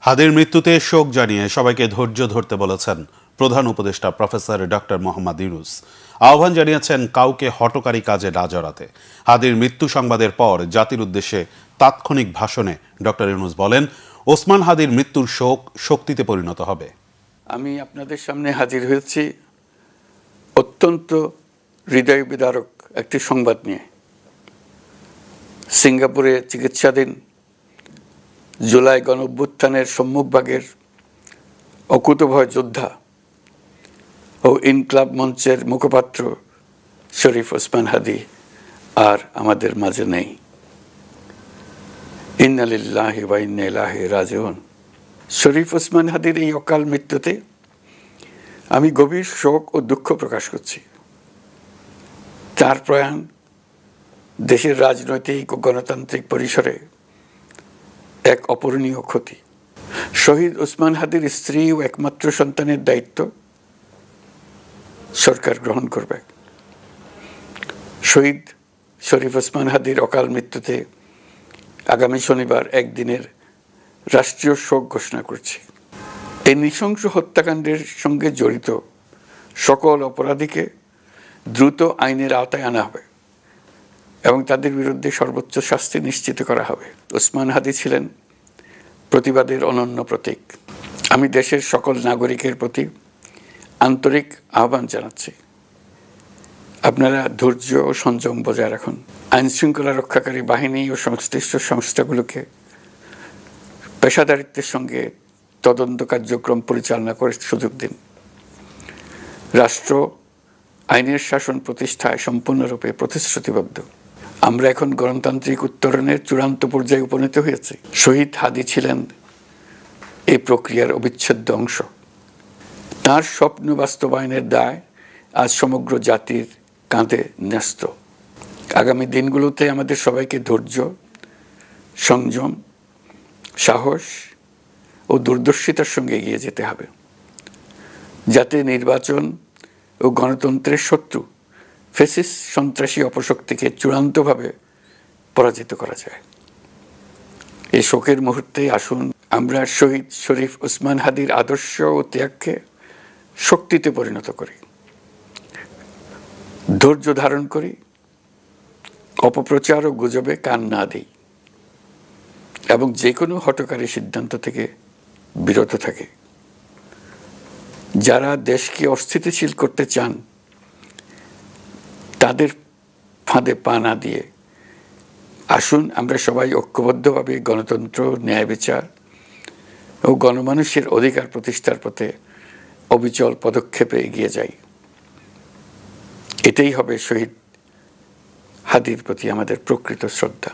হাদির মৃত্যুতে শোক জানিয়ে সবাইকে ধৈর্য ধরতে বলেছেন প্রধান উপদেষ্টা প্রফেসর ডক্টর মোহাম্মদ ইউনূস। আহ্বান জানিয়েছেন কাউকে হঠকারী কাজে না জড়াতে। হাদির মৃত্যু সংবাদের পর জাতির উদ্দেশ্যে তাৎক্ষণিক ভাষণে ডক্টর ইউনূস বলেন, ওসমান হাদির মৃত্যুর শোক শক্তিতে পরিণত হবে। আমি আপনাদের সামনে হাজির হয়েছি অত্যন্ত হৃদয় বিদারক একটি সংবাদ নিয়ে। সিঙ্গাপুরে চিকিৎসাধীন জুলাই গণঅভ্যুত্থানের সম্মুখভাগের অকুতোভয় যোদ্ধা ও ইনকলাব মঞ্চের মুখপাত্র শরীফ ওসমান হাদি আর আমাদের মাঝে নেই। ইন্না লিল্লাহি ওয়া ইন্না ইলাইহি রাজিউন। শরীফ ওসমান হাদির এই অকাল মৃত্যুতে আমি গভীর শোক ও দুঃখ প্রকাশ করছি। তার প্রয়াণ দেশের রাজনৈতিক ও গণতান্ত্রিক পরিসরে এক অপূরণীয় ক্ষতি। শহীদ ওসমান হাদির স্ত্রী ও একমাত্র সন্তানের দায়িত্ব সরকার গ্রহণ করবে। শহীদ শরীফ ওসমান হাদির অকাল মৃত্যুতে আগামী শনিবার একদিনের রাষ্ট্রীয় শোক ঘোষণা করছি। এই নৃশংস হত্যাকাণ্ডের সঙ্গে জড়িত সকল অপরাধীকে দ্রুত আইনের আওতায় আনা হবে এবং তাদের বিরুদ্ধে সর্বোচ্চ শাস্তি নিশ্চিত করা হবে। ওসমান হাদি ছিলেন প্রতিবাদের অনন্য প্রতীক। আমি দেশের সকল নাগরিকের প্রতি আন্তরিক আহ্বান জানাচ্ছি, আপনারা ধৈর্য ও সংযম বজায় রাখুন। আইন শৃঙ্খলা রক্ষাকারী বাহিনী ও সংশ্লিষ্ট সংস্থাগুলোকে পেশাদারিত্বের সঙ্গে তদন্ত কার্যক্রম পরিচালনা করে সুযোগ দিন। রাষ্ট্র আইনের শাসন প্রতিষ্ঠায় সম্পূর্ণরূপে প্রতিশ্রুতিবদ্ধ। আমরা এখন গণতান্ত্রিক উত্তরণের চূড়ান্ত পর্যায়ে উপনীত হয়েছি। শহীদ হাদি ছিলেন এই প্রক্রিয়ার অবিচ্ছেদ্য অংশ। তার স্বপ্ন বাস্তবায়নের দায় আজ সমগ্র জাতির কাঁধে ন্যস্ত। আগামী দিনগুলোতে আমাদের সবাইকে ধৈর্য, সংযম, সাহস ও দূরদর্শিতার সঙ্গে এগিয়ে যেতে হবে, যাতে নির্বাচন ও গণতন্ত্রের শত্রু ফ্যাসিস্ট সন্ত্রাসী অপশক্তিকে চূড়ান্তভাবে পরাজিত করা যায়। এই শোকের মুহূর্তে আসুন আমরা শহীদ শরীফ ওসমান হাদির আদর্শ ও ত্যাগকে শক্তিতে পরিণত করি, ধৈর্য ধারণ করি, অপপ্রচার ও গুজবে কান না দিই এবং যে কোনো হঠকারী সিদ্ধান্ত থেকে বিরত থাকে। যারা দেশকে অস্থিতিশীল করতে চান তাদের ফাঁদে পা না দিয়ে আসুন আমরা সবাই ঐক্যবদ্ধভাবে গণতন্ত্র, ন্যায় বিচার ও গণমানুষের অধিকার প্রতিষ্ঠার পথে অবিচল পদক্ষেপে এগিয়ে যাই। এটাই হবে শহীদ হাদির প্রতি আমাদের প্রকৃত শ্রদ্ধা।